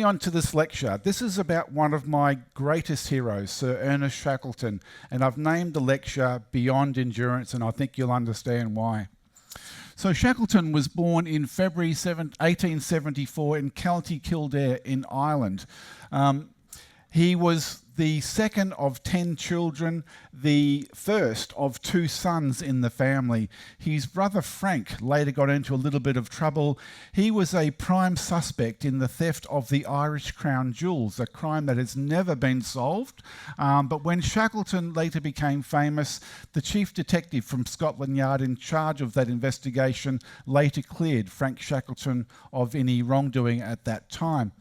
On to this lecture. This is about one of my greatest heroes, Sir Ernest Shackleton, and I've named the lecture Beyond Endurance, and I think you'll understand why. So Shackleton was born in February 1874 in County Kildare in Ireland. He was the second of 10 children, the first of 2 sons in the family. His brother Frank later got into a little bit of trouble. He was a prime suspect in the theft of the Irish Crown jewels, a crime that has never been solved. But when Shackleton later became famous, the chief detective from Scotland Yard in charge of that investigation later cleared Frank Shackleton of any wrongdoing at that time.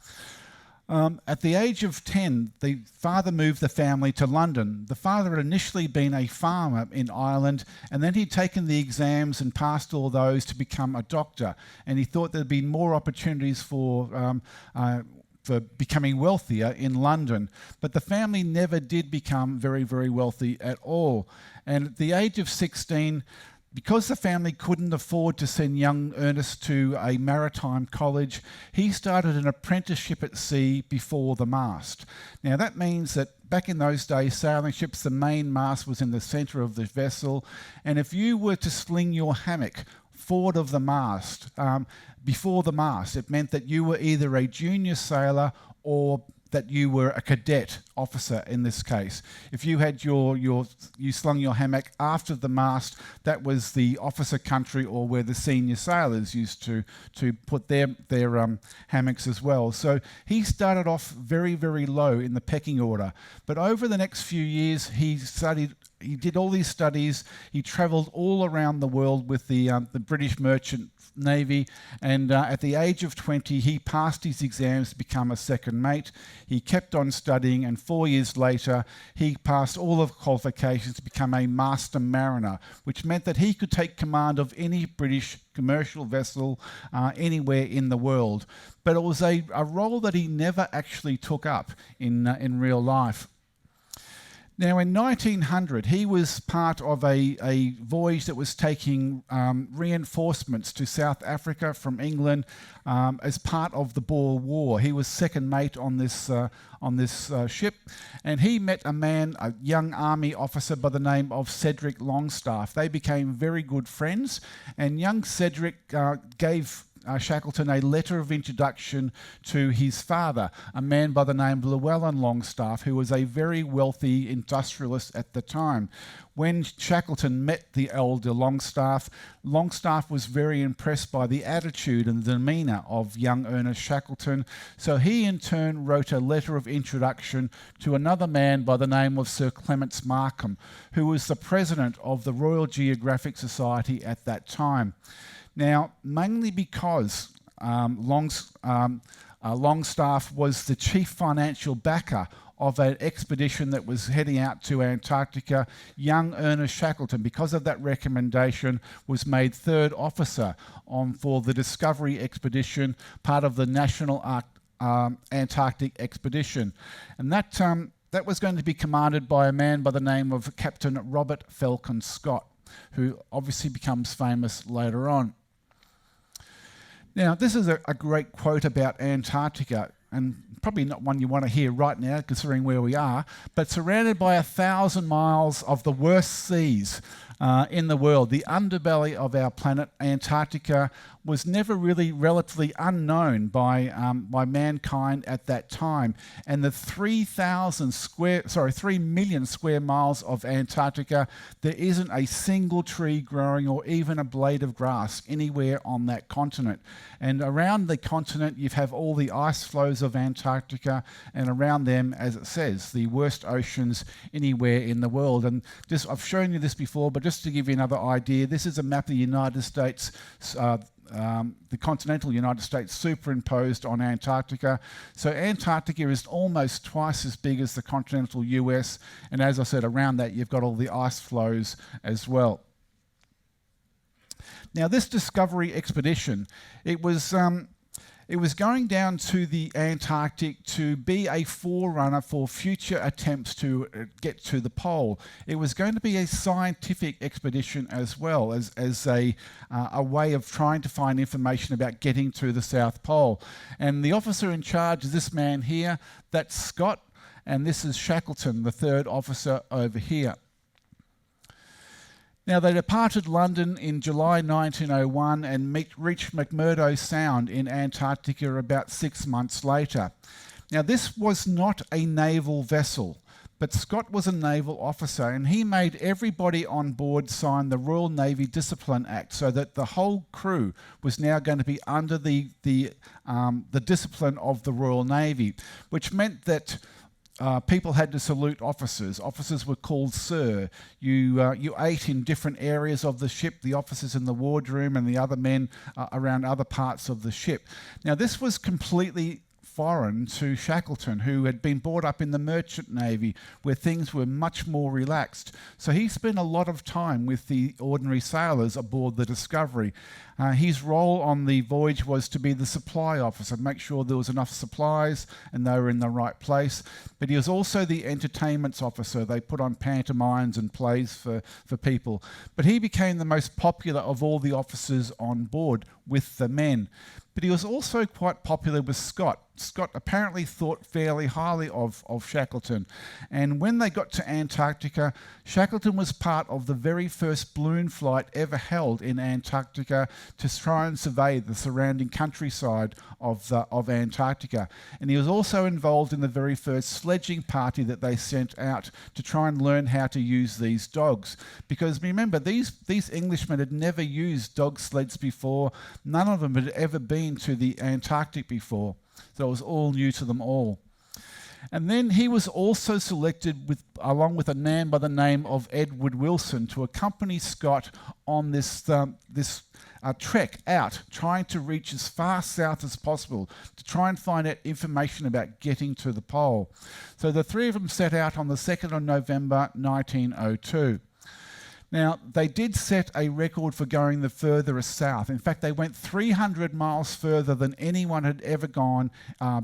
At the age of 10, the father moved the family to London. The father had initially been a farmer in Ireland, and then he'd taken the exams and passed all those to become a doctor. And he thought there'd be more opportunities for becoming wealthier in London. But the family never did become very, very wealthy at all. And at the age of 16, because the family couldn't afford to send young Ernest to a maritime college, he started an apprenticeship at sea before the mast. Now that means that back in those days, sailing ships, the main mast was in the centre of the vessel, and if you were to sling your hammock forward of the mast, before the mast, it meant that you were either a junior sailor or that you were a cadet officer in this case. If you had you slung your hammock after the mast, that was the officer country, or where the senior sailors used to put their hammocks as well. So he started off very, very low in the pecking order. But over the next few years, he did all these studies. He travelled all around the world with the British Merchant Navy, and at the age of 20 he passed his exams to become a second mate. He kept on studying, and 4 years later he passed all of the qualifications to become a master mariner, which meant that he could take command of any British commercial vessel anywhere in the world. But it was a role that he never actually took up in real life. Now, in 1900, he was part of a voyage that was taking reinforcements to South Africa from England as part of the Boer War. He was second mate on this ship, and he met a young army officer by the name of Cedric Longstaff. They became very good friends, and young Cedric gave Shackleton a letter of introduction to his father, a man by the name of Llewellyn Longstaff, who was a very wealthy industrialist at the time. When Shackleton met the elder Longstaff, Longstaff was very impressed by the attitude and the demeanour of young Ernest Shackleton, so he in turn wrote a letter of introduction to another man by the name of Sir Clements Markham, who was the president of the Royal Geographic Society at that time. Now, mainly because Longstaff was the chief financial backer of an expedition that was heading out to Antarctica, young Ernest Shackleton, because of that recommendation, was made third officer for the Discovery Expedition, part of the National Antarctic Expedition. And that was going to be commanded by a man by the name of Captain Robert Falcon Scott, who obviously becomes famous later on. Now, this is a great quote about Antarctica, and probably not one you want to hear right now, considering where we are, but surrounded by 1,000 miles of the worst seas in the world, the underbelly of our planet, Antarctica, was never really relatively unknown by mankind at that time. And the 3 million square miles of Antarctica, there isn't a single tree growing or even a blade of grass anywhere on that continent. And around the continent, you have all the ice flows of Antarctica, and around them, as it says, the worst oceans anywhere in the world. And just, I've shown you this before, but just to give you another idea, this is a map of the United States, the continental United States superimposed on Antarctica. So Antarctica is almost twice as big as the continental US, and as I said, around that you've got all the ice flows as well. Now, this Discovery expedition, it was It was going down to the Antarctic to be a forerunner for future attempts to get to the pole. It was going to be a scientific expedition as well as a way of trying to find information about getting to the South Pole. And the officer in charge is this man here, that's Scott, and this is Shackleton, the third officer over here. Now, they departed London in July 1901 and reached McMurdo Sound in Antarctica about 6 months later. Now, this was not a naval vessel, but Scott was a naval officer, and he made everybody on board sign the Royal Navy Discipline Act, so that the whole crew was now going to be under the discipline of the Royal Navy, which meant that people had to salute officers. Officers were called sir. You ate in different areas of the ship, the officers in the wardroom and the other men around other parts of the ship. Now, this was completely foreign to Shackleton, who had been brought up in the merchant navy where things were much more relaxed. So he spent a lot of time with the ordinary sailors aboard the Discovery. His role on the voyage was to be the supply officer, make sure there was enough supplies and they were in the right place. But he was also the entertainments officer. They put on pantomimes and plays for people. But he became the most popular of all the officers on board with the men. But he was also quite popular with Scott. Scott apparently thought fairly highly of Shackleton. And when they got to Antarctica, Shackleton was part of the very first balloon flight ever held in Antarctica to try and survey the surrounding countryside of Antarctica. And he was also involved in the very first sledging party that they sent out to try and learn how to use these dogs. Because remember, these Englishmen had never used dog sleds before. None of them had ever been to the Antarctic before. So it was all new to them all. And then he was also selected along with a man by the name of Edward Wilson to accompany Scott on this trek out, trying to reach as far south as possible to try and find out information about getting to the pole. So the three of them set out on the 2nd of November 1902. Now, they did set a record for going the furthest south. In fact, they went 300 miles further than anyone had ever gone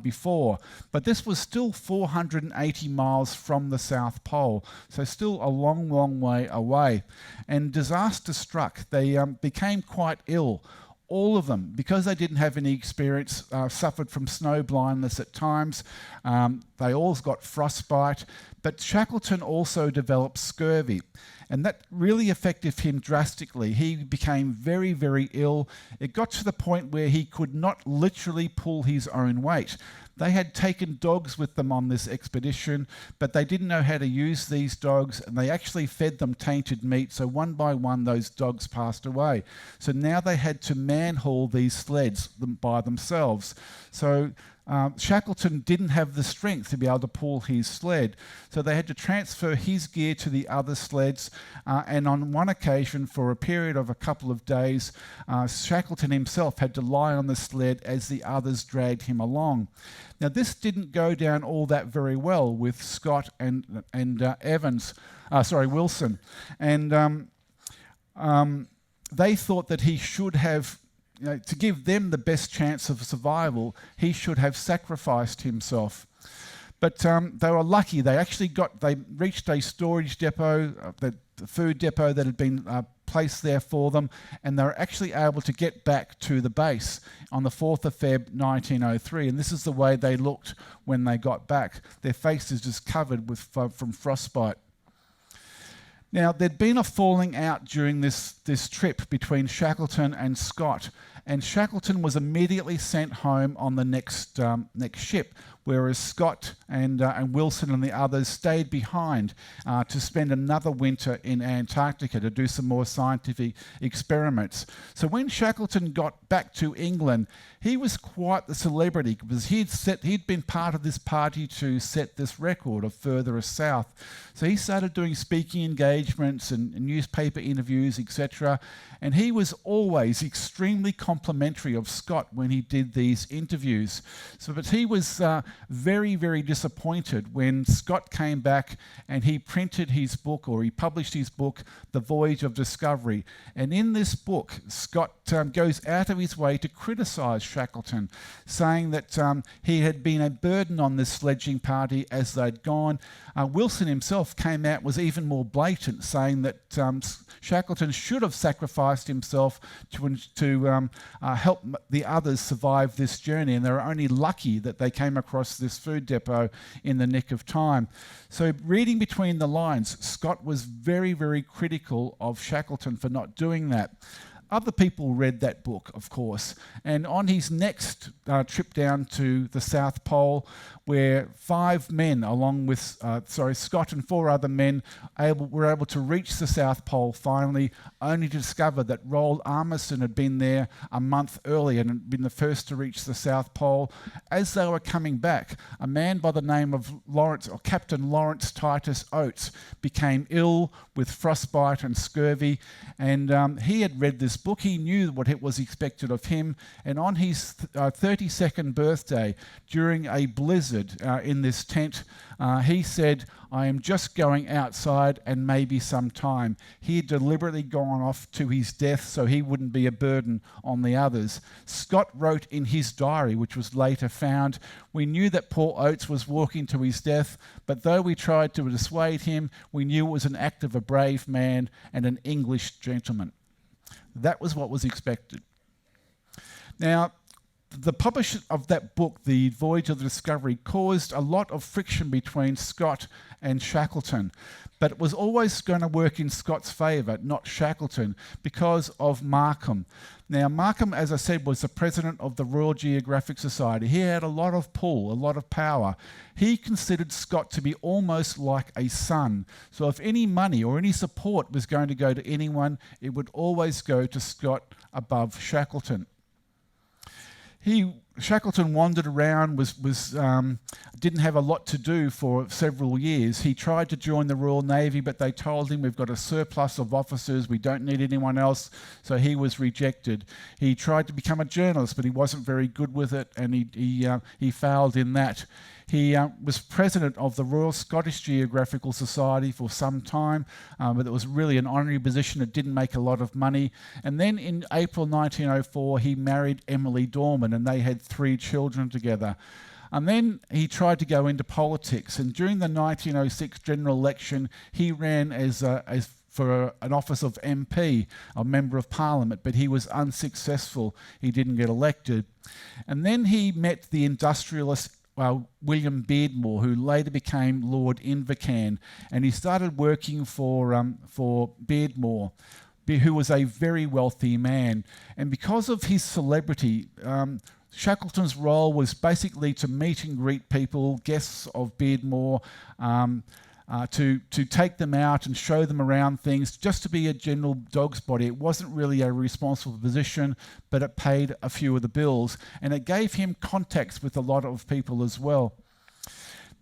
before. But this was still 480 miles from the South Pole, so still a long, long way away. And disaster struck. They became quite ill. All of them, because they didn't have any experience, suffered from snow blindness at times. They all got frostbite. But Shackleton also developed scurvy. And that really affected him drastically. He became very, very ill. It got to the point where he could not literally pull his own weight. They had taken dogs with them on this expedition, but they didn't know how to use these dogs, and they actually fed them tainted meat, so one by one those dogs passed away. So now they had to man-haul these sleds by themselves. So Shackleton didn't have the strength to be able to pull his sled, so they had to transfer his gear to the other sleds, and on one occasion, for a period of a couple of days, Shackleton himself had to lie on the sled as the others dragged him along. Now, this didn't go down all that very well with Scott and Wilson, and they thought that he should have, to give them the best chance of survival, he should have sacrificed himself. But they were lucky. They reached a storage depot, the food depot that had been placed there for them, and they were actually able to get back to the base on the 4th of Feb 1903. And this is the way they looked when they got back. Their faces just covered from frostbite. Now, there'd been a falling out during this trip between Shackleton and Scott, and Shackleton was immediately sent home on the next ship, whereas Scott and Wilson and the others stayed behind to spend another winter in Antarctica to do some more scientific experiments. So when Shackleton got back to England, he was quite the celebrity because he'd been part of this party to set this record of furthest south. So he started doing speaking engagements engagements and newspaper interviews, etc. And he was always extremely complimentary of Scott when he did these interviews. But he was very, very disappointed when Scott came back and he printed his book, or he published his book, The Voyage of Discovery. And in this book, Scott goes out of his way to criticise Shackleton, saying that he had been a burden on this sledging party as they'd gone. Wilson himself came out, was even more blatant, saying that Shackleton should have sacrificed himself to help the others survive this journey, and they were only lucky that they came across this food depot in the nick of time. So reading between the lines, Scott was very, very critical of Shackleton for not doing that. Other people read that book, of course, and on his next trip down to the South Pole, where 5 men, along with Scott and 4 other men, were able to reach the South Pole finally, only to discover that Roald Amundsen had been there a month earlier and had been the first to reach the South Pole. As they were coming back, a man by the name of Captain Lawrence Titus Oates became ill with frostbite and scurvy, and he had read this book. He knew what it was expected of him, and on his 32nd birthday, during a blizzard in this tent, he said, "I am just going outside and maybe some time." He had deliberately gone off to his death so he wouldn't be a burden on the others. Scott wrote in his diary, which was later found, "We knew that poor Oates was walking to his death, but though we tried to dissuade him, we knew it was an act of a brave man and an English gentleman." That was what was expected. Now, the publisher of that book, The Voyage of the Discovery, caused a lot of friction between Scott and Shackleton, but it was always going to work in Scott's favour, not Shackleton, because of Markham. Now, Markham, as I said, was the president of the Royal Geographic Society. He had a lot of pull, a lot of power. He considered Scott to be almost like a son. So if any money or any support was going to go to anyone, it would always go to Scott above Shackleton. Shackleton wandered around, didn't have a lot to do for several years. He tried to join the Royal Navy, but they told him, "We've got a surplus of officers, we don't need anyone else," so he was rejected. He tried to become a journalist, but he wasn't very good with it, and he failed in that. He was president of the Royal Scottish Geographical Society for some time, but it was really an honorary position. It didn't make a lot of money. And then in April 1904, he married Emily Dorman, and they had 3 children together. And then he tried to go into politics, and during the 1906 general election, he ran for an office of MP, a Member of Parliament, but he was unsuccessful. He didn't get elected. And then he met the industrialist William Beardmore, who later became Lord Invercan, and he started working for Beardmore, who was a very wealthy man. And because of his celebrity, Shackleton's role was basically to meet and greet people, guests of Beardmore, to take them out and show them around things, just to be a general dog's body. It wasn't really a responsible position, but it paid a few of the bills, and it gave him contacts with a lot of people as well.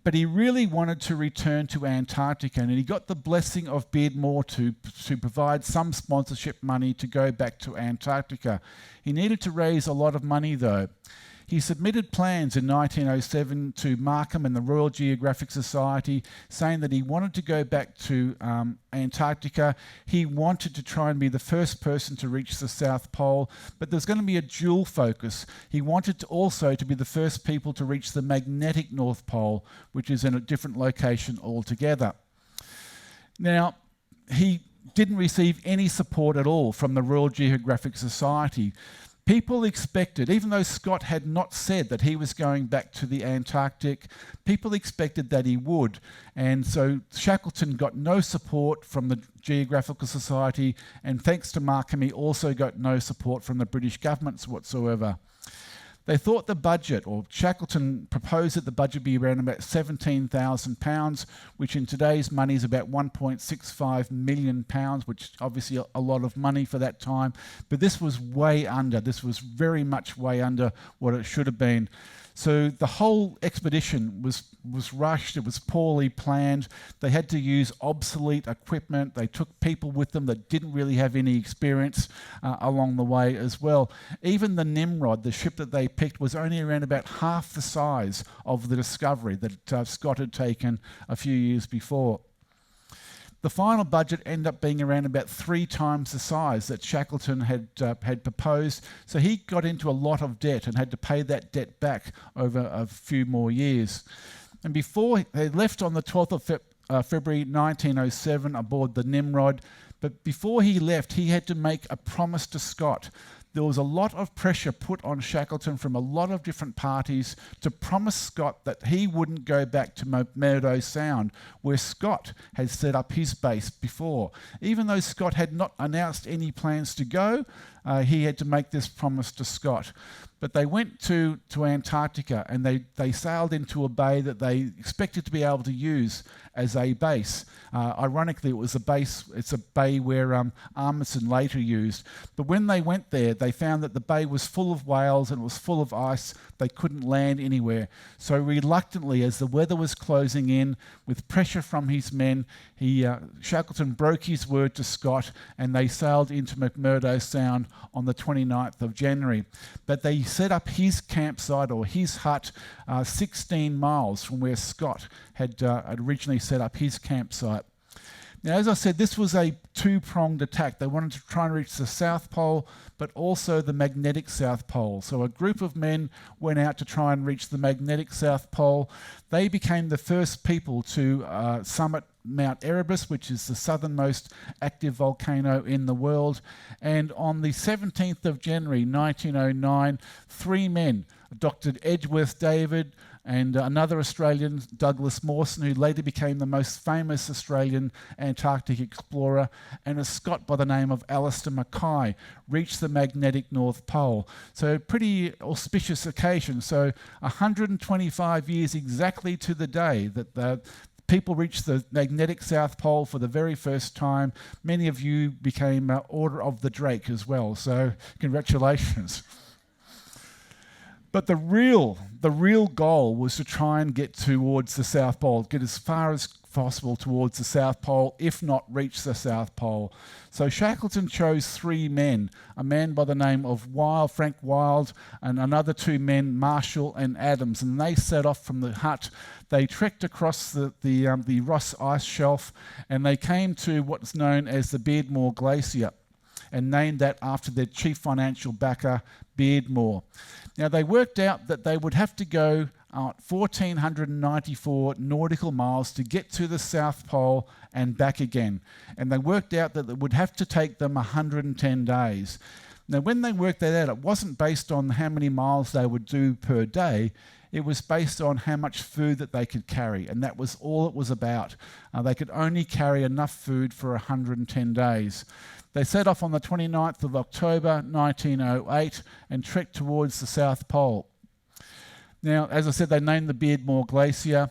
But he really wanted to return to Antarctica, and he got the blessing of Beardmore to provide some sponsorship money to go back to Antarctica. He needed to raise a lot of money though. He submitted plans in 1907 to Markham and the Royal Geographic Society, saying that he wanted to go back to Antarctica. He wanted to try and be the first person to reach the South Pole, but there's going to be a dual focus. He wanted to also to be the first people to reach the magnetic North Pole, which is in a different location altogether. Now, he didn't receive any support at all from the Royal Geographic Society. People expected, even though Scott had not said that he was going back to the Antarctic, people expected that he would. And so Shackleton got no support from the Geographical Society, and thanks to Markham, he also got no support from the British governments whatsoever. They thought the budget, or Shackleton proposed that the budget be around about £17,000, which in today's money is about £1.65 million, which obviously a lot of money for that time. But this was way under. This was very much way under what it should have been. So the whole expedition was rushed, it was poorly planned. They had to use obsolete equipment. They took people with them that didn't really have any experience along the way as well. Even the Nimrod, the ship that they picked, was only around about half the size of the Discovery that Scott had taken a few years before. The final budget ended up being around about 3 times the size that Shackleton had proposed, so he got into a lot of debt and had to pay that debt back over a few more years. And before they left on the 12th of February 1907 aboard the Nimrod, but before he left, he had to make a promise to Scott. There was a lot of pressure put on Shackleton from a lot of different parties to promise Scott that he wouldn't go back to McMurdo Sound, where Scott had set up his base before. Even though Scott had not announced any plans to go, he had to make this promise to Scott. But they went to Antarctica, and they sailed into a bay that they expected to be able to use as a base. Ironically, it's a bay where Amundsen later used. But when they went there, they found that the bay was full of whales and it was full of ice. They couldn't land anywhere. So reluctantly, as the weather was closing in, with pressure from his men, Shackleton broke his word to Scott, and they sailed into McMurdo Sound on the 29th of January. But they set up his campsite, or his hut, 16 miles from where Scott had originally set up his campsite. Now, as I said, this was a two-pronged attack. They wanted to try and reach the South Pole, but also the magnetic South Pole. So a group of men went out to try and reach the magnetic South Pole. They became the first people to summit Mount Erebus, which is the southernmost active volcano in the world. And on the 17th of January 1909, 3 men, Dr. Edgeworth David, and another Australian, Douglas Mawson, who later became the most famous Australian Antarctic explorer, and a Scot by the name of Alistair Mackay, reached the magnetic North Pole. So a pretty auspicious occasion. So 125 years exactly to the day that the people reached the magnetic South Pole for the very first time. Many of you became Order of the Drake as well, so congratulations. But the real goal was to try and get towards the South Pole, get as far as possible towards the South Pole, if not reach the South Pole. So Shackleton chose 3 men, a man by the name of Frank Wild, and another 2 men, Marshall and Adams, and they set off from the hut. They trekked across the Ross Ice Shelf, and they came to what's known as the Beardmore Glacier, and named that after their chief financial backer, Beardmore. Now, they worked out that they would have to go 1,494 nautical miles to get to the South Pole and back again. And they worked out that it would have to take them 110 days. Now, when they worked that out, it wasn't based on how many miles they would do per day. It was based on how much food that they could carry, and that was all it was about. They could only carry enough food for 110 days. They set off on the 29th of October 1908 and trekked towards the South Pole. Now, as I said, they named the Beardmore Glacier,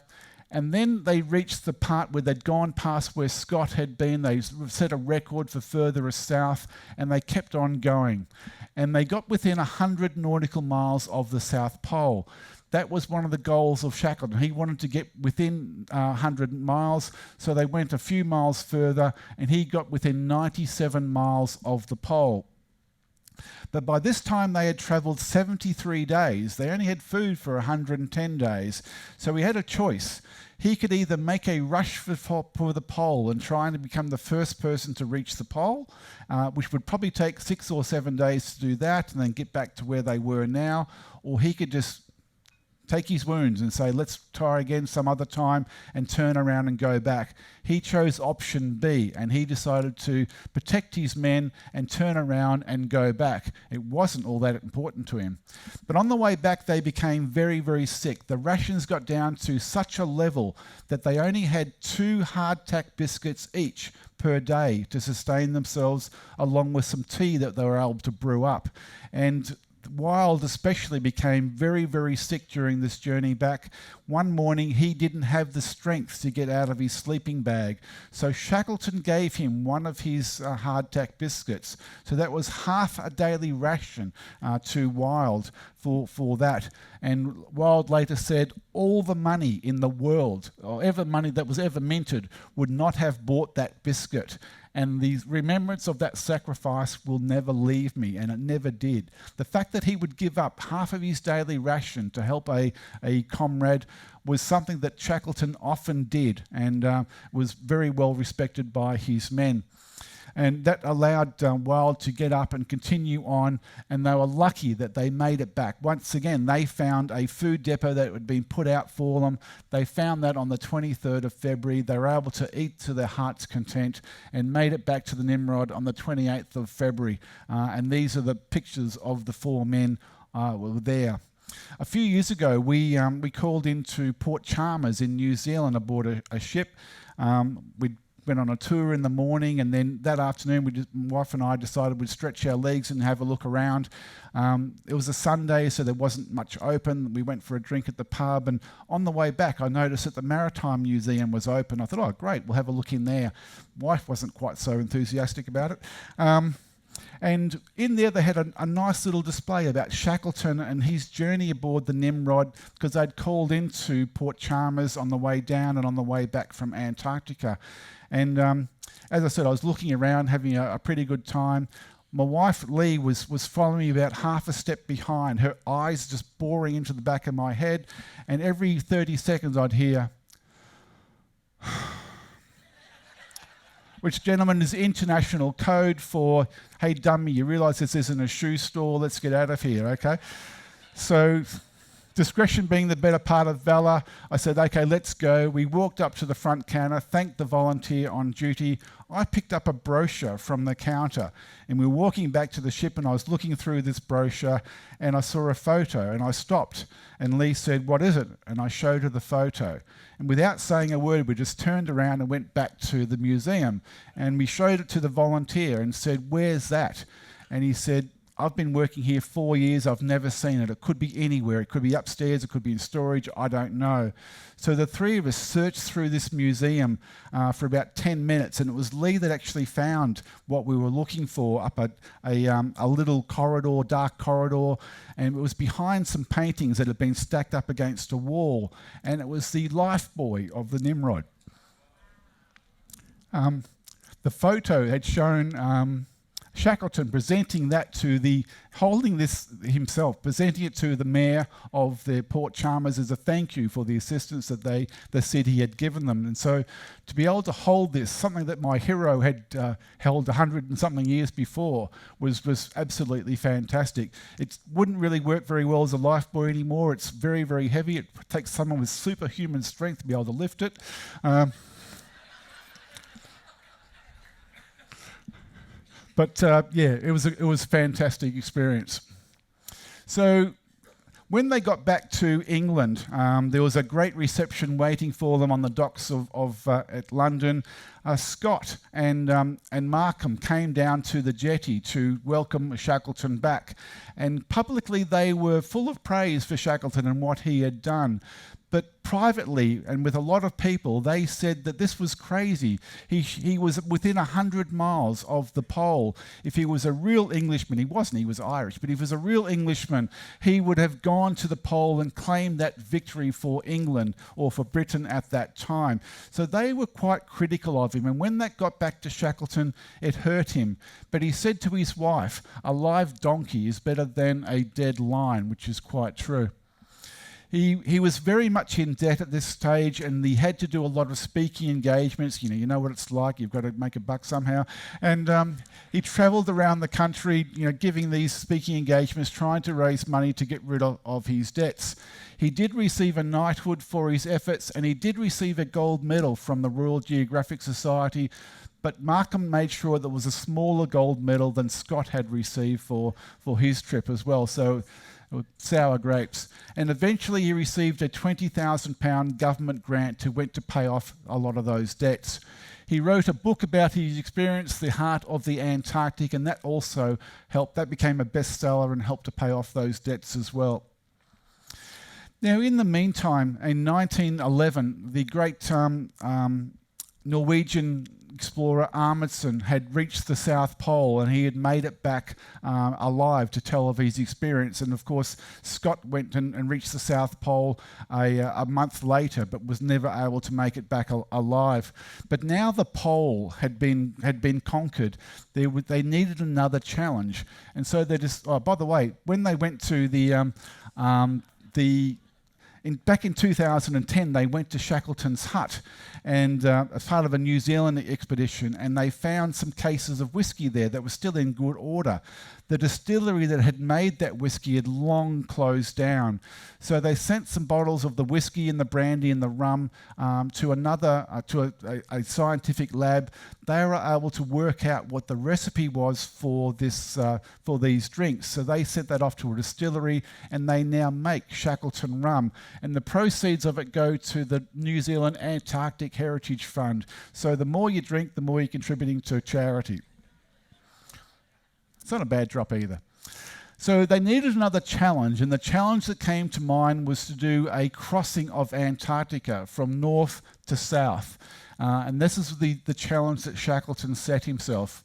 and then they reached the part where they'd gone past where Scott had been. They set a record for further south, and they kept on going. And they got within 100 nautical miles of the South Pole. That was one of the goals of Shackleton. He wanted to get within 100 miles, so they went a few miles further, and he got within 97 miles of the pole. But by this time they had travelled 73 days. They only had food for 110 days. So he had a choice. He could either make a rush for the pole and try and become the first person to reach the pole, which would probably take 6 or 7 days to do that and then get back to where they were now, or he could just take his wounds and say, let's try again some other time, and turn around and go back. He chose option B, and he decided to protect his men and turn around and go back. It wasn't all that important to him. But on the way back, they became very, very sick. The rations got down to such a level that they only had 2 hardtack biscuits each per day to sustain themselves, along with some tea that they were able to brew up. And Wild especially became very, very sick during this journey back. One morning he didn't have the strength to get out of his sleeping bag, so Shackleton gave him one of his hardtack biscuits. So that was half a daily ration to Wild for that. And Wild later said all the money in the world, or ever money that was ever minted, would not have bought that biscuit. And the remembrance of that sacrifice will never leave me, and it never did. The fact that he would give up half of his daily ration to help a comrade was something that Shackleton often did, and was very well respected by his men. And that allowed Wild to get up and continue on, and they were lucky that they made it back. Once again, they found a food depot that had been put out for them. They found that on the 23rd of February. They were able to eat to their heart's content and made it back to the Nimrod on the 28th of February. And these are the pictures of the four men were there. A few years ago, we called into Port Chalmers in New Zealand aboard a ship. We went on a tour in the morning, and then that afternoon my wife and I decided we'd stretch our legs and have a look around. It was a Sunday, so there wasn't much open. We went for a drink at the pub, and on the way back I noticed that the Maritime Museum was open. I thought, oh great, we'll have a look in there. Wife wasn't quite so enthusiastic about it. And in there they had a nice little display about Shackleton and his journey aboard the Nimrod, because they'd called into Port Chalmers on the way down and on the way back from Antarctica. And as I said, I was looking around, having a pretty good time. My wife, Lee, was following me about half a step behind, her eyes just boring into the back of my head. And every 30 seconds I'd hear, which, gentlemen, is international code for, hey, dummy, you realise this isn't a shoe store, let's get out of here, okay? So discretion being the better part of valour, I said, okay, let's go. We walked up to the front counter, thanked the volunteer on duty. I picked up a brochure from the counter, and we were walking back to the ship, and I was looking through this brochure, and I saw a photo, and I stopped, and Lee said, what is it? And I showed her the photo. And without saying a word, we just turned around and went back to the museum, and we showed it to the volunteer and said, where's that? And he said, I've been working here 4 years, I've never seen it. It could be anywhere. It could be upstairs, it could be in storage, I don't know. So the three of us searched through this museum for about 10 minutes, and it was Lee that actually found what we were looking for up a little corridor, dark corridor, and it was behind some paintings that had been stacked up against a wall, and it was the life buoy of the Nimrod. The photo had shown Shackleton presenting that to holding this himself, presenting it to the mayor of the Port Chalmers as a thank you for the assistance that the city had given them. And so to be able to hold this, something that my hero had held 100 and something years before, was absolutely fantastic. It wouldn't really work very well as a lifebuoy anymore. It's very, very heavy. It takes someone with superhuman strength to be able to lift it. But yeah, it was a fantastic experience. So when they got back to England, there was a great reception waiting for them on the docks at London. Scott and Markham came down to the jetty to welcome Shackleton back, and publicly they were full of praise for Shackleton and what he had done. But privately, and with a lot of people, they said that this was crazy. He was within 100 miles of the pole. If he was a real Englishman, he wasn't, he was Irish, but if he was a real Englishman, he would have gone to the pole and claimed that victory for England or for Britain at that time. So they were quite critical of him, and when that got back to Shackleton, it hurt him. But he said to his wife, a live donkey is better than a dead lion, which is quite true. He was very much in debt at this stage, and he had to do a lot of speaking engagements. You know what it's like, you've got to make a buck somehow. And he travelled around the country, giving these speaking engagements, trying to raise money to get rid of his debts. He did receive a knighthood for his efforts, and he did receive a gold medal from the Royal Geographic Society, but Markham made sure there was a smaller gold medal than Scott had received for his trip as well. So sour grapes. And eventually he received a £20,000 government grant to pay off a lot of those debts. He wrote a book about his experience, The Heart of the Antarctic, and that also helped. That became a bestseller and helped to pay off those debts as well. Now, in the meantime, in 1911, the great Norwegian explorer Amundsen had reached the South Pole, and he had made it back alive to tell of his experience. And of course, Scott went and reached the South Pole a month later, but was never able to make it back alive. But now the pole had been conquered. They needed another challenge, and so they just. Oh, by the way, when they went to back in 2010, they went to Shackleton's hut and as part of a New Zealand expedition, and they found some cases of whiskey there that was still in good order. The distillery that had made that whiskey had long closed down. So they sent some bottles of the whiskey and the brandy and the rum to a scientific lab. They were able to work out what the recipe was for these drinks. So they sent that off to a distillery, and they now make Shackleton rum. And the proceeds of it go to the New Zealand Antarctic Heritage Fund. So the more you drink, the more you're contributing to charity. It's not a bad drop either. So they needed another challenge, and the challenge that came to mind was to do a crossing of Antarctica from north to south. And this is the challenge that Shackleton set himself.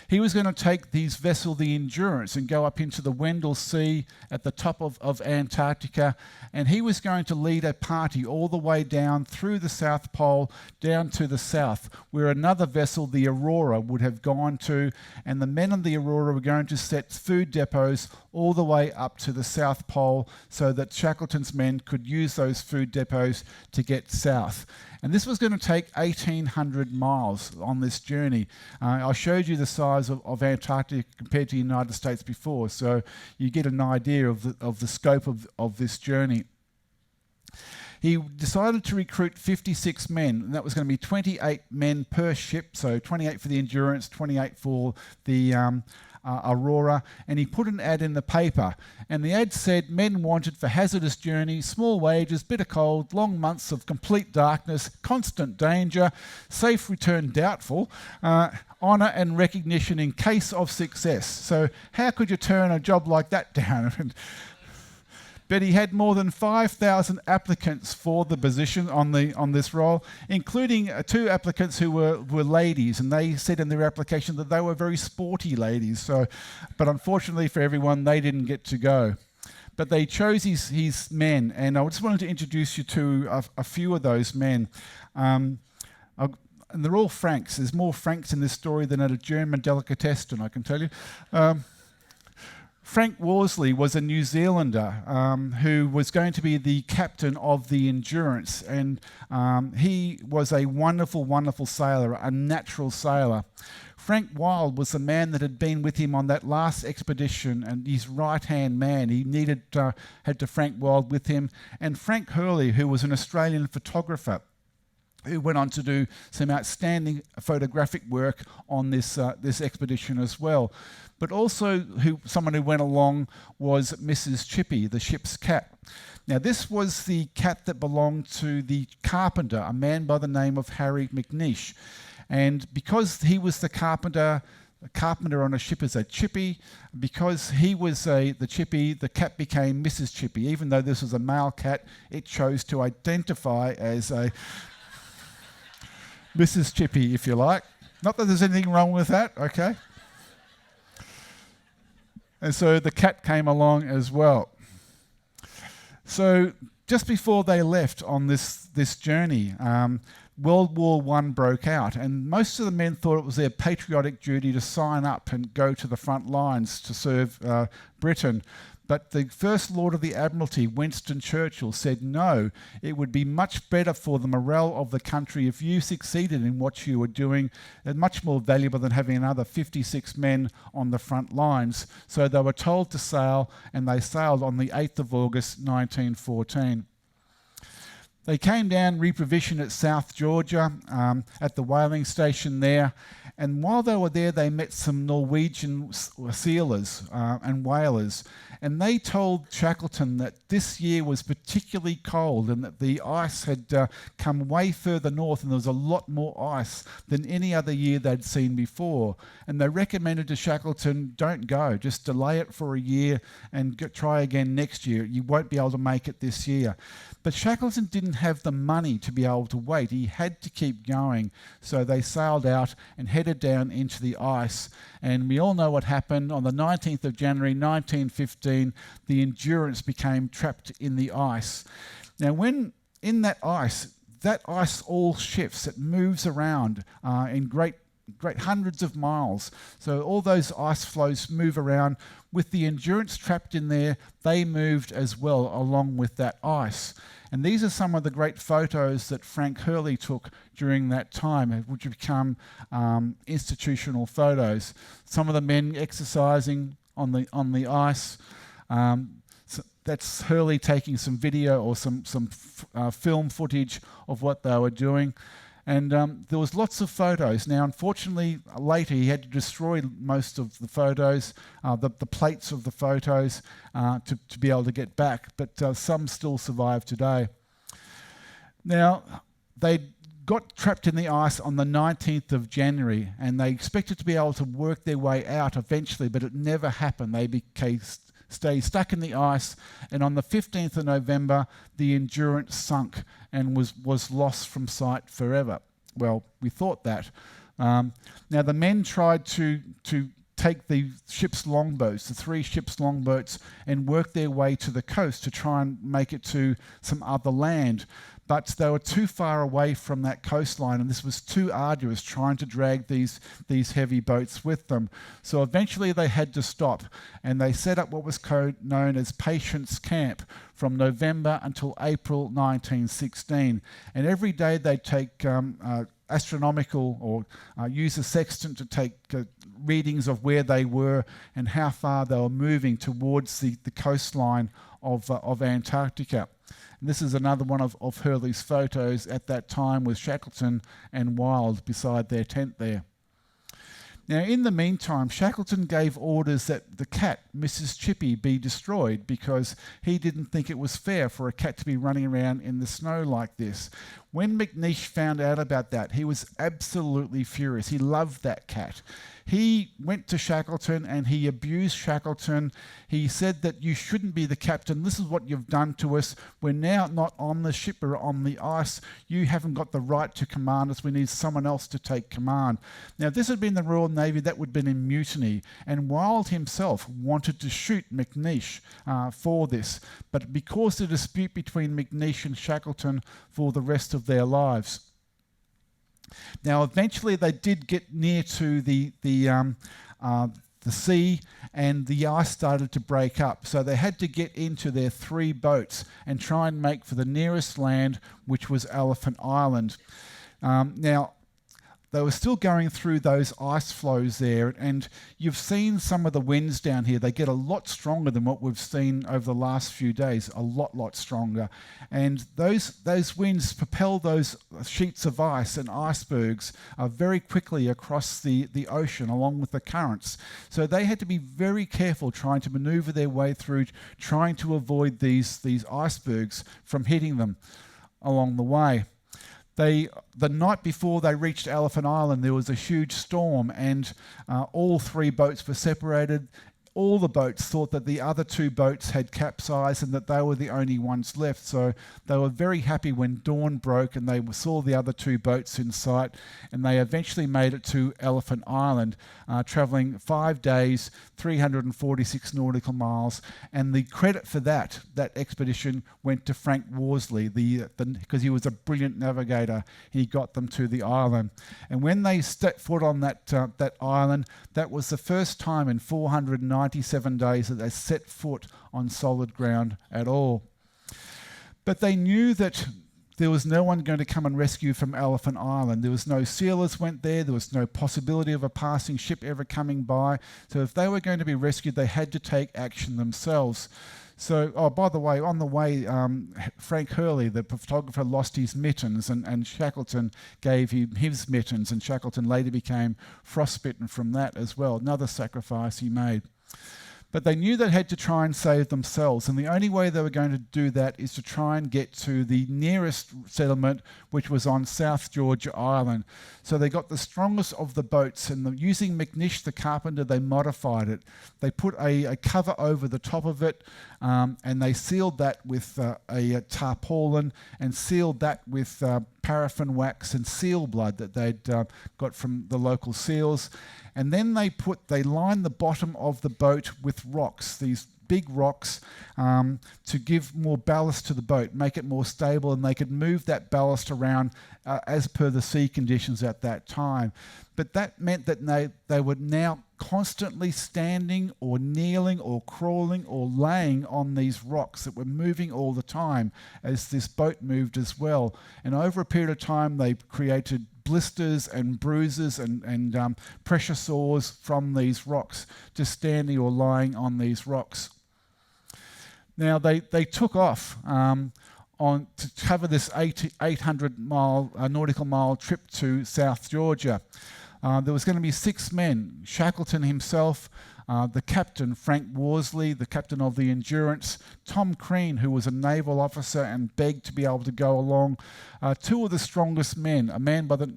He was going to take his vessel, the Endurance, and go up into the Weddell Sea at the top of Antarctica, and he was going to lead a party all the way down through the South Pole, down to the south, where another vessel, the Aurora, would have gone to, and the men on the Aurora were going to set food depots all the way up to the South Pole so that Shackleton's men could use those food depots to get south. And this was going to take 1,800 miles on this journey. I showed you the size of Antarctica compared to the United States before, so you get an idea of the scope of this journey. He decided to recruit 56 men, and that was going to be 28 men per ship, so 28 for the Endurance, 28 for the Aurora, and he put an ad in the paper, and the ad said men wanted for hazardous journeys, small wages, bitter cold, long months of complete darkness, constant danger, safe return doubtful, honour and recognition in case of success. So how could you turn a job like that down? But he had more than 5,000 applicants for the position on this role, including 2 applicants who were ladies, and they said in their application that they were very sporty ladies. So, but unfortunately for everyone, they didn't get to go. But they chose his men, and I just wanted to introduce you to a few of those men. And they're all Franks. There's more Franks in this story than at a German delicatessen, I can tell you. Frank Worsley was a New Zealander who was going to be the captain of the Endurance, and he was a wonderful, wonderful sailor, a natural sailor. Frank Wild was the man that had been with him on that last expedition, and his right-hand man. He had to Frank Wild with him, and Frank Hurley, who was an Australian photographer, who went on to do some outstanding photographic work on this expedition as well. But also someone who went along was Mrs. Chippy, the ship's cat. Now this was the cat that belonged to the carpenter, a man by the name of Harry McNeish. And because he was the carpenter on a ship is a Chippy. Because he was the Chippy, the cat became Mrs. Chippy. Even though this was a male cat, it chose to identify as a Mrs. Chippy, if you like. Not that there's anything wrong with that, okay? And so the cat came along as well. So just before they left on this journey, World War I broke out, and most of the men thought it was their patriotic duty to sign up and go to the front lines to serve Britain. But the First Lord of the Admiralty, Winston Churchill, said no, it would be much better for the morale of the country if you succeeded in what you were doing, and much more valuable than having another 56 men on the front lines. So they were told to sail, and they sailed on the 8th of August 1914. They came down, reprovisioned at South Georgia, at the whaling station there, and while they were there, they met some Norwegian sealers and whalers, and they told Shackleton that this year was particularly cold and that the ice had come way further north and there was a lot more ice than any other year they'd seen before. And they recommended to Shackleton, don't go, just delay it for a year and try again next year. You won't be able to make it this year. But Shackleton didn't have the money to be able to wait. He had to keep going. So they sailed out and headed down into the ice. And we all know what happened. On the 19th of January 1915, the Endurance became trapped in the ice. Now, when in that ice all shifts. It moves around in great hundreds of miles. So all those ice flows move around. With the Endurance trapped in there, they moved as well along with that ice. And these are some of the great photos that Frank Hurley took during that time, which have become institutional photos. Some of the men exercising on the ice. So that's Hurley taking some video or some film footage of what they were doing. And there was lots of photos. Now, unfortunately, later he had to destroy most of the photos, the plates of the photos, to be able to get back. But some still survive today. Now, they got trapped in the ice on the 19th of January, and they expected to be able to work their way out eventually, but it never happened. They stay stuck in the ice, and on the 15th of November, the Endurance sunk and was lost from sight forever. Well, we thought that. Now, the men tried to take the ship's longboats, the 3 ships' longboats, and work their way to the coast to try and make it to some other land. But they were too far away from that coastline, and this was too arduous trying to drag these heavy boats with them. So eventually they had to stop, and they set up what was known as Patience Camp from November until April 1916. And every day they'd take astronomical or use a sextant to take readings of where they were and how far they were moving towards the coastline of Antarctica. And this is another one of Hurley's photos at that time with Shackleton and Wild beside their tent there. Now, in the meantime, Shackleton gave orders that the cat, Mrs. Chippy, be destroyed because he didn't think it was fair for a cat to be running around in the snow like this. When McNeish found out about that, he was absolutely furious. He loved that cat. He went to Shackleton and he abused Shackleton. He said that you shouldn't be the captain. This is what you've done to us. We're now not on the ship, we're on the ice. You haven't got the right to command us. We need someone else to take command. Now, if this had been the Royal Navy, that would have been in mutiny. And Wild himself wanted to shoot McNeish for this. But because of the dispute between McNeish and Shackleton for the rest of their lives. Now, eventually they did get near to the sea, and the ice started to break up. So they had to get into their 3 boats and try and make for the nearest land, which was Elephant Island. Now, they were still going through those ice flows there, and you've seen some of the winds down here. They get a lot stronger than what we've seen over the last few days, a lot stronger. And those winds propel those sheets of ice and icebergs very quickly across the ocean along with the currents. So they had to be very careful trying to maneuver their way through, trying to avoid these icebergs from hitting them along the way. The night before they reached Elephant Island, there was a huge storm, and all 3 boats were separated. All the boats thought that the other 2 boats had capsized and that they were the only ones left. So they were very happy when dawn broke and they saw the other 2 boats in sight, and they eventually made it to Elephant Island, travelling 5 days, 346 nautical miles. And the credit for that expedition went to Frank Worsley, because he was a brilliant navigator. He got them to the island. And when they stepped foot on that island, that was the first time in 497 days that they set foot on solid ground at all. But they knew that there was no one going to come and rescue from Elephant Island. There was no sealers went there. There was no possibility of a passing ship ever coming by. So if they were going to be rescued, they had to take action themselves. So, oh, by the way, on the way, Frank Hurley, the photographer, lost his mittens, and Shackleton gave him his mittens, and Shackleton later became frostbitten from that as well. Another sacrifice he made. But they knew they had to try and save themselves, and the only way they were going to do that is to try and get to the nearest settlement, which was on South Georgia Island. So they got the strongest of the boats, and using McNish, the carpenter, they modified it. They put a cover over the top of it, and they sealed that with a tarpaulin, and sealed that with paraffin wax and seal blood that they'd got from the local seals. And then they lined the bottom of the boat with rocks, these big rocks, to give more ballast to the boat, make it more stable, and they could move that ballast around as per the sea conditions at that time. But that meant that they were now constantly standing or kneeling or crawling or laying on these rocks that were moving all the time as this boat moved as well. And over a period of time, they created blisters and bruises and pressure sores from these rocks, just standing or lying on these rocks. Now they took off to cover this 800 nautical mile trip to South Georgia. There was going to be 6 men: Shackleton himself, the captain, Frank Worsley, the captain of the Endurance, Tom Crean, who was a naval officer and begged to be able to go along, 2 of the strongest men, a man by the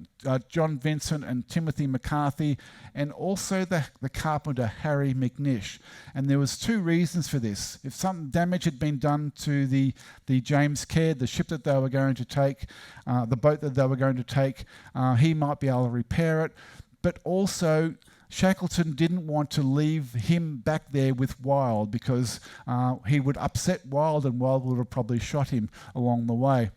John Vincent and Timothy McCarthy, and also the carpenter, Harry McNish. And there was 2 reasons for this. If some damage had been done to the James Caird, the ship that they were going to take, the boat that they were going to take, he might be able to repair it. But also, Shackleton didn't want to leave him back there with Wild, because he would upset Wild, and Wild would have probably shot him along the way.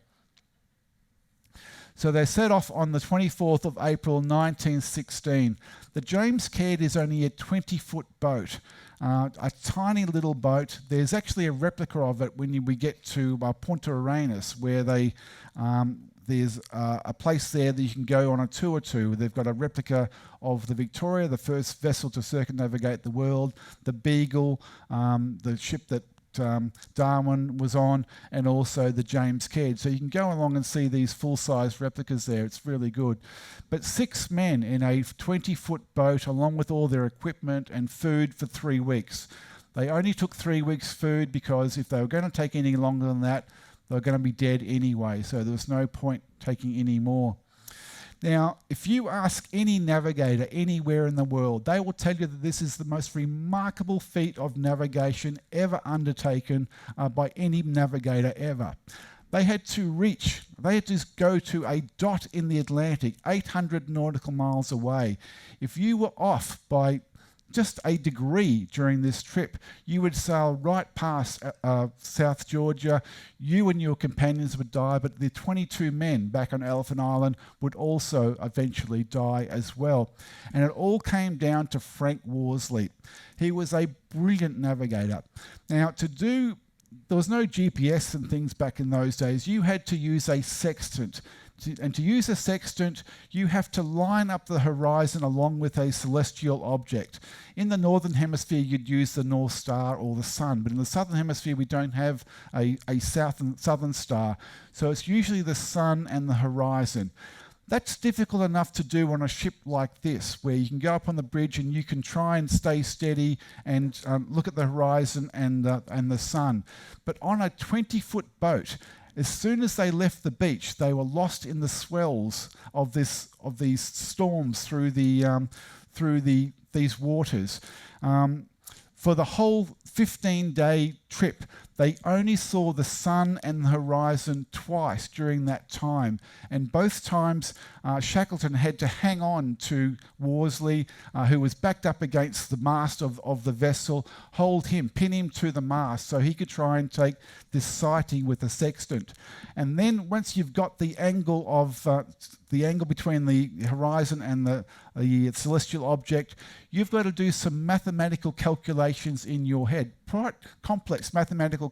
So they set off on the 24th of April 1916. The James Caird is only a 20-foot boat, a tiny little boat. There's actually a replica of it when we get to Punta Arenas, where there's a place there that you can go on a tour to. They've got a replica of the Victoria, the first vessel to circumnavigate the world, the Beagle, the ship that Darwin was on, and also the James Caird. So you can go along and see these full-size replicas there. It's really good. But 6 men in a 20-foot boat, along with all their equipment and food, for 3 weeks. They only took 3 weeks' food because if they were going to take any longer than that, they were going to be dead anyway, so there was no point taking any more. Now, if you ask any navigator anywhere in the world, they will tell you that this is the most remarkable feat of navigation ever undertaken by any navigator ever. They had to go to a dot in the Atlantic, 800 nautical miles away. If you were off by just a degree during this trip, you would sail right past South Georgia. You and your companions would die, but the 22 men back on Elephant Island would also eventually die as well. And it all came down to Frank Worsley. He was a brilliant navigator. Now, there was no GPS and things back in those days. You had to use a sextant. And to use a sextant, you have to line up the horizon along with a celestial object. In the northern hemisphere, you'd use the North Star or the sun, but in the southern hemisphere, we don't have a southern star. So it's usually the sun and the horizon. That's difficult enough to do on a ship like this, where you can go up on the bridge and you can try and stay steady and look at the horizon and the sun. But on a 20-foot boat, as soon as they left the beach, they were lost in the swells of these storms through these waters. For the whole 15-day trip, they only saw the sun and the horizon twice during that time. And both times, Shackleton had to hang on to Worsley, who was backed up against the mast of the vessel, hold him, pin him to the mast so he could try and take this sighting with a sextant. And then once you've got the angle between the horizon and the celestial object, you've got to do some mathematical calculations in your head, quite complex mathematical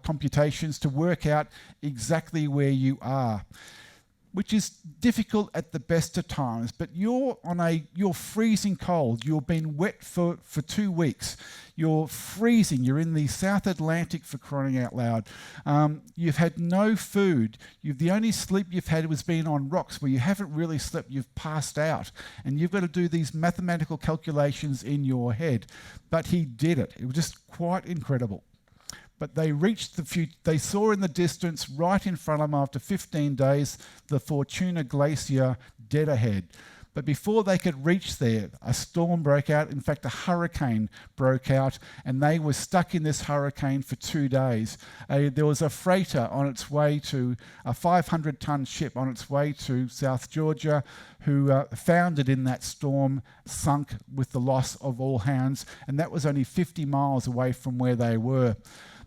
computations to work out exactly where you are. which is difficult at the best of times, but you're freezing cold. You've been wet for 2 weeks. You're freezing. You're in the South Atlantic, for crying out loud. You've had no food. The only sleep you've had was being on rocks where you haven't really slept. You've passed out. And you've got to do these mathematical calculations in your head. But he did it. It was just quite incredible. But they reached they saw in the distance, right in front of them after 15 days, the Fortuna Glacier dead ahead. But before they could reach there, a storm broke out. In fact, a hurricane broke out, and they were stuck in this hurricane for 2 days. There was a freighter on its way to a 500-ton ship on its way to South Georgia, who foundered in that storm, sunk with the loss of all hands, and that was only 50 miles away from where they were.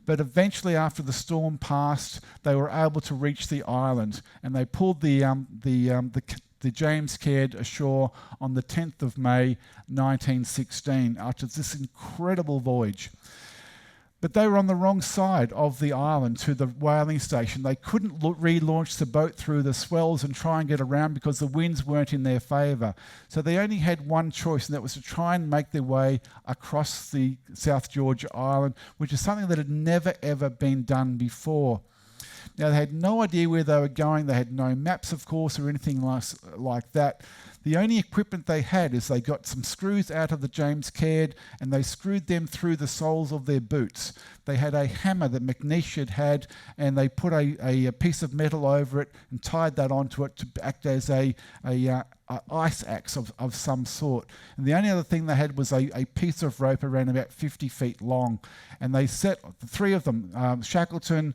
But eventually, after the storm passed, they were able to reach the island, and they pulled the James Caird ashore on the 10th of May 1916 after this incredible voyage. But they were on the wrong side of the island to the whaling station. They couldn't relaunch the boat through the swells and try and get around because the winds weren't in their favour. So they only had one choice, and that was to try and make their way across the South Georgia island, which is something that had never ever been done before. Now, they had no idea where they were going. They had no maps, of course, or anything like that. The only equipment they had is they got some screws out of the James Caird and they screwed them through the soles of their boots. They had a hammer that McNeish had, and they put a piece of metal over it and tied that onto it to act as a ice axe of some sort. And the only other thing they had was a piece of rope around about 50 feet long. And they set, the three of them, Shackleton,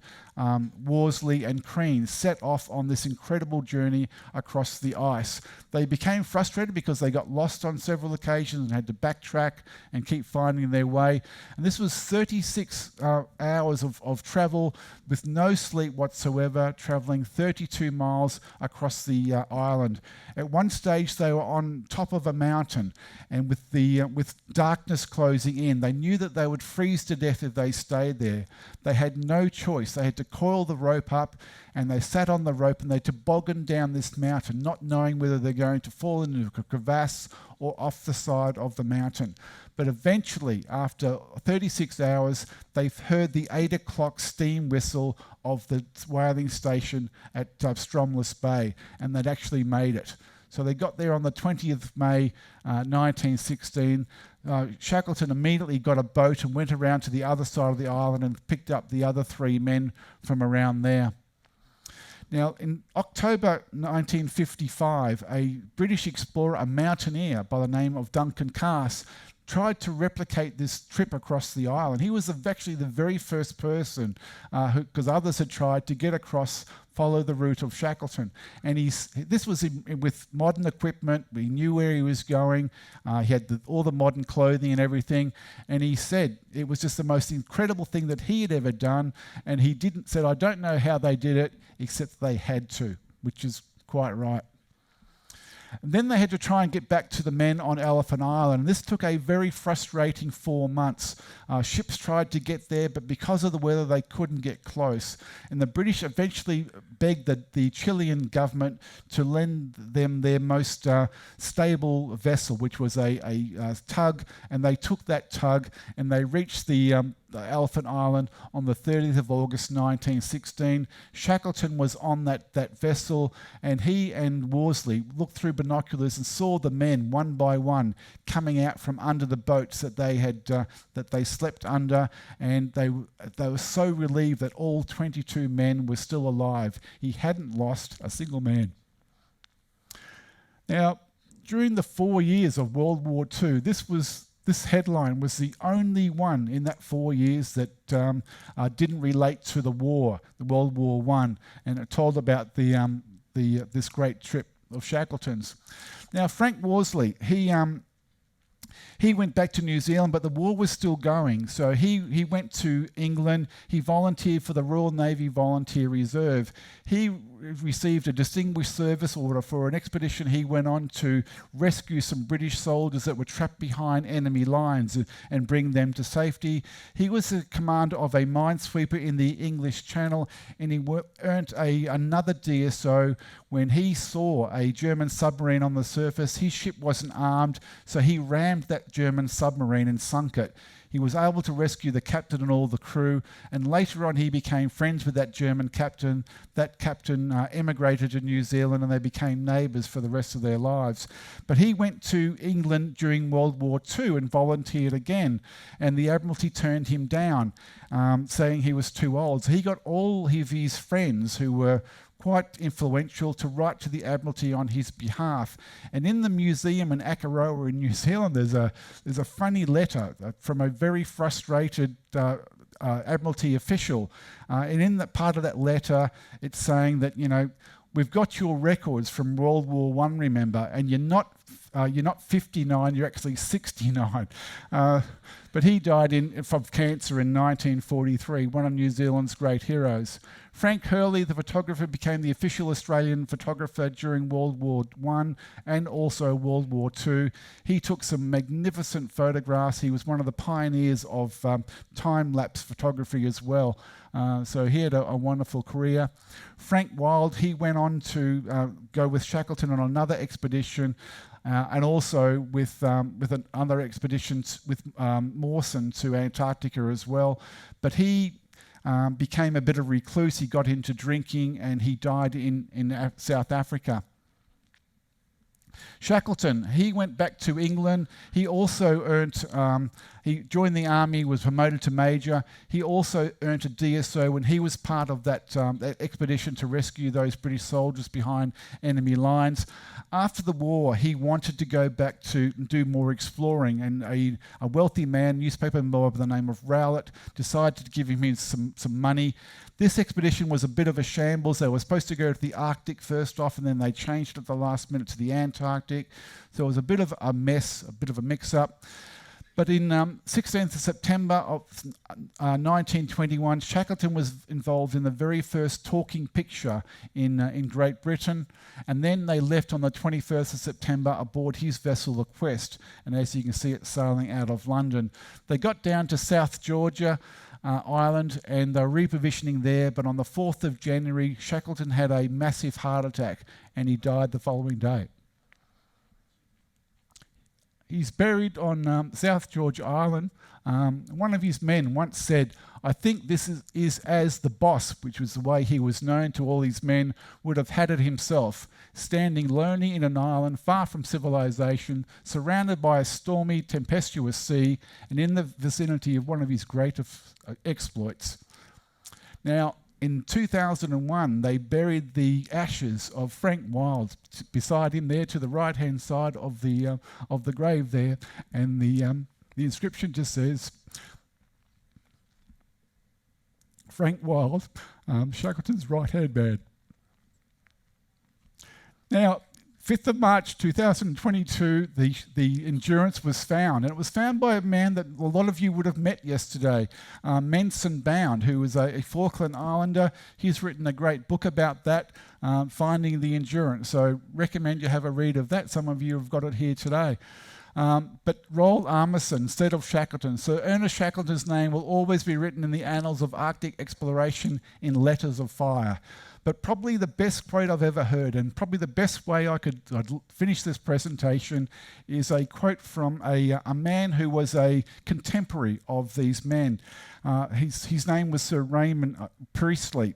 Worsley and Crean, set off on this incredible journey across the ice. They became frustrated because they got lost on several occasions and had to backtrack and keep finding their way. And this was 36 hours of travel with no sleep whatsoever, travelling 32 miles across the island. At one stage, they were on top of a mountain, and with darkness closing in, they knew that they would freeze to death if they stayed there. They had no choice. They had to coil the rope up, and they sat on the rope and they tobogganed down this mountain, not knowing whether they're going to fall into a crevasse or off the side of the mountain. But eventually, after 36 hours, they've heard the 8 o'clock steam whistle of the whaling station at Stromless Bay, and they'd actually made it. So they got there on the 20th of May 1916. Shackleton immediately got a boat and went around to the other side of the island and picked up the other 3 men from around there. Now, in October 1955, a British explorer, a mountaineer by the name of Duncan Cass, tried to replicate this trip across the island. He was actually the very first person, because others had tried, to get across, follow the route of Shackleton. And this was with modern equipment. We knew where he was going. He had all the modern clothing and everything. And he said it was just the most incredible thing that he had ever done. And he said, I don't know how they did it, except they had to, which is quite right. And then they had to try and get back to the men on Elephant Island. And this took a very frustrating 4 months. Ships tried to get there, but because of the weather, they couldn't get close. And the British eventually begged the Chilean government to lend them their most stable vessel, which was a tug. And they took that tug and they reached the Elephant Island on the 30th of August 1916. Shackleton was on that vessel, and he and Worsley looked through binoculars and saw the men one by one coming out from under the boats that they slept under, and they were so relieved that all 22 men were still alive. He hadn't lost a single man. Now, during the 4 years of World War II, this headline was the only one in that 4 years that didn't relate to the war, the World War I, and it told about this great trip of Shackleton's. Now, Frank Worsley, he went back to New Zealand, but the war was still going, so he went to England. He volunteered for the Royal Navy Volunteer Reserve. He received a Distinguished Service Order for an expedition he went on to rescue some British soldiers that were trapped behind enemy lines and bring them to safety. He was the commander of a minesweeper in the English Channel, and he earned another DSO when he saw a German submarine on the surface. His ship wasn't armed, so he rammed that German submarine and sunk it. He was able to rescue the captain and all the crew, and later on he became friends with that German captain. That captain emigrated to New Zealand, and they became neighbours for the rest of their lives. But he went to England during World War II and volunteered again, and the Admiralty turned him down, saying he was too old. So he got all of his friends who were quite influential to write to the Admiralty on his behalf. And in the museum in Akaroa in New Zealand, there's a funny letter from a very frustrated Admiralty official. And in that part of that letter, it's saying that, we've got your records from World War I, remember, and you're not 59, you're actually 69. But he died of cancer in 1943, one of New Zealand's great heroes. Frank Hurley, the photographer, became the official Australian photographer during World War I and also World War II. He took some magnificent photographs. He was one of the pioneers of time-lapse photography as well. So he had a wonderful career. Frank Wild, he went on to go with Shackleton on another expedition, and also with other expeditions with Mawson to Antarctica as well. But he became a bit of a recluse. He got into drinking, and he died in South Africa. Shackleton, he went back to England. He also earned, he joined the army, was promoted to major. He also earned a DSO when he was part of that expedition to rescue those British soldiers behind enemy lines. After the war, he wanted to go back to do more exploring, and a wealthy man, newspaper boy by the name of Rowlett, decided to give him some money. This expedition was a bit of a shambles. They were supposed to go to the Arctic first off, and then they changed at the last minute to the Antarctic. So it was a bit of a mess, a bit of a mix-up. But in 16th of September of 1921, Shackleton was involved in the very first talking picture in Great Britain, and then they left on the 21st of September aboard his vessel, the Quest, and as you can see, it's sailing out of London. They got down to South Georgia Island, and they're repositioning there, but on the 4th of January, Shackleton had a massive heart attack, and he died the following day. He's buried on South Georgia Island. One of his men once said, "I think this is as the boss," which was the way he was known to all his men, would have had it himself, standing lonely in an island far from civilization, surrounded by a stormy, tempestuous sea, and in the vicinity of one of his great exploits. Now, in 2001, they buried the ashes of Frank Wild beside him there to the right-hand side of the grave there, and the inscription just says, "Frank Wild, Shackleton's right-hand man." Now, 5th of March 2022, the Endurance was found, and it was found by a man that a lot of you would have met yesterday, Menson Bound, who was a Falkland Islander. He's written a great book about that, Finding the Endurance, so recommend you have a read of that. Some of you have got it here today. But Roald Amundsen instead of Shackleton. So Ernest Shackleton's name will always be written in the annals of Arctic exploration in letters of fire. But probably the best quote I've ever heard, and probably the best way I'd finish this presentation, is a quote from a man who was a contemporary of these men. His name was Sir Raymond Priestley.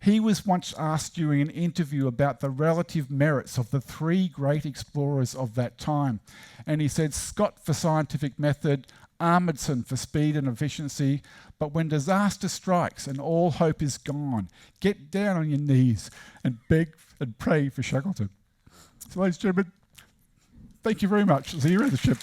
He was once asked during an interview about the relative merits of the three great explorers of that time. And he said, Scott for scientific method, Amundsen for speed and efficiency, but when disaster strikes and all hope is gone, get down on your knees and beg and pray for Shackleton. So ladies and gentlemen, thank you very much. See you around the ship.